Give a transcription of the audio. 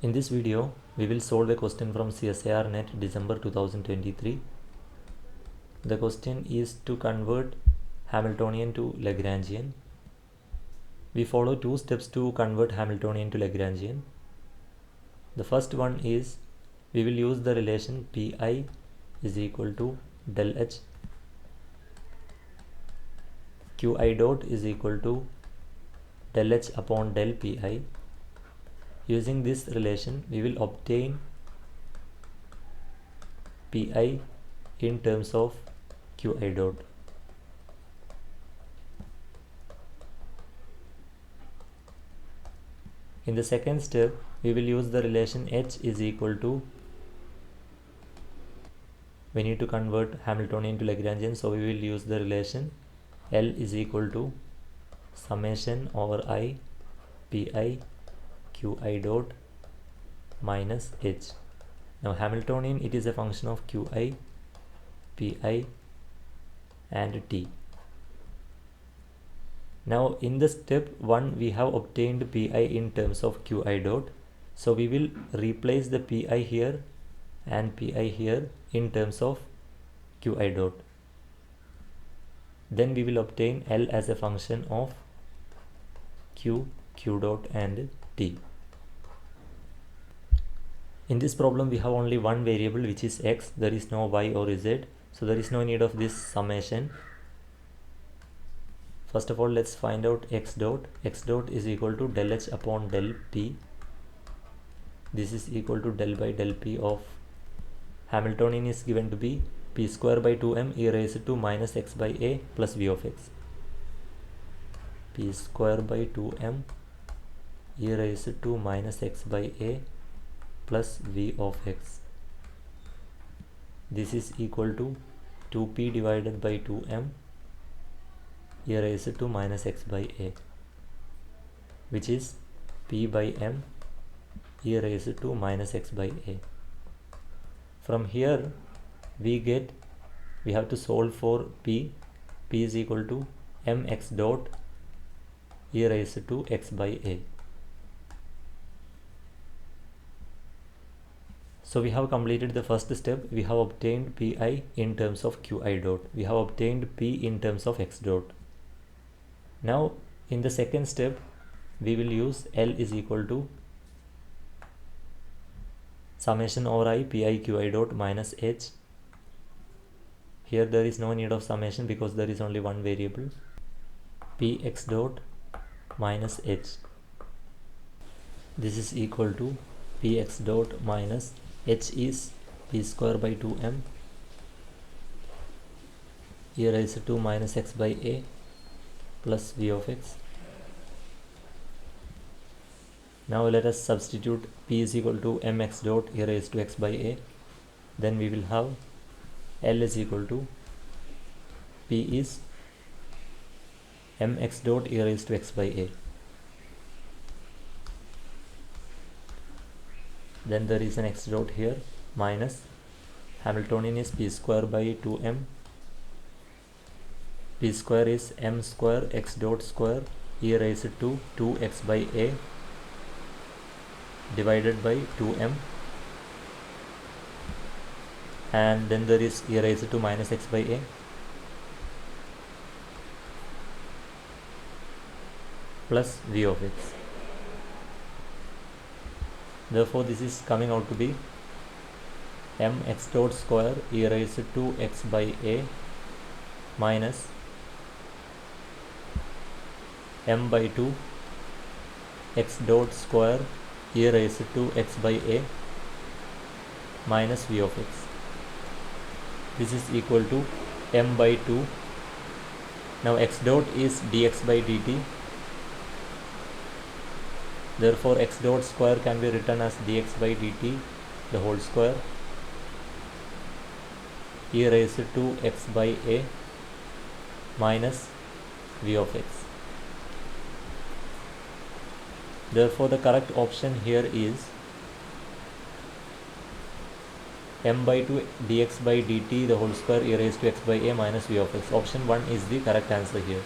In this video, we will solve a question from CSIR net December 2023. The question is to convert Hamiltonian to Lagrangian. We follow two steps to convert Hamiltonian to Lagrangian. The first one is we will use the relation Pi is equal to del H Qi dot is equal to del H upon del Pi. Using this relation, we will obtain Pi in terms of Qi dot. In the second step, we will use the relation H is equal to, we need to convert Hamiltonian to Lagrangian, so we will use the relation L is equal to summation over I Pi Qi dot minus H. Now Hamiltonian, it is a function of Qi, Pi and T. Now in the step 1 we have obtained Pi in terms of Qi dot, so we will replace the Pi here and Pi here in terms of Qi dot. Then we will obtain L as a function of Q dot and T. In this problem we have only one variable, which is x. There is no y or z, so there is no need of this summation. First of all, let's find out x dot. X dot is equal to del H upon del P. This is equal to del by del P of Hamiltonian is given to be P square by 2m e raised to minus x by a plus v of x. P square by 2m e raised to minus x by a plus v of x. This is equal to 2p divided by 2m e raised to minus x by a, which is p by m e raised to minus x by a. From here we have to solve for p. P is equal to mx dot e raised to x by a. So we have completed the first step. We have obtained Pi in terms of Qi dot. We have obtained P in terms of x dot. Now in the second step we will use L is equal to summation over I Pi Qi dot minus H. Here there is no need of summation because there is only one variable, Px dot minus H. This is equal to Px dot minus H is P square by 2m e raised to minus x by a plus v of x. Now let us substitute P is equal to mx dot e raised to x by a. Then we will have L is equal to P is mx dot e raised to x by a. Then there is an x dot here minus Hamiltonian is P square by 2m. P square is m square x dot square e raised to 2x by a divided by 2m, and then there is e raised to minus x by a plus v of x. Therefore this is coming out to be mx dot square e raised to x by a minus m by 2 x dot square e raised to x by a minus v of x. This is equal to m by 2. Now x dot is dx by dt. Therefore x dot square can be written as dx by dt the whole square e raised to x by a minus v of x. Therefore the correct option here is m by 2 dx by dt the whole square e raised to x by a minus v of x. Option 1 is the correct answer here.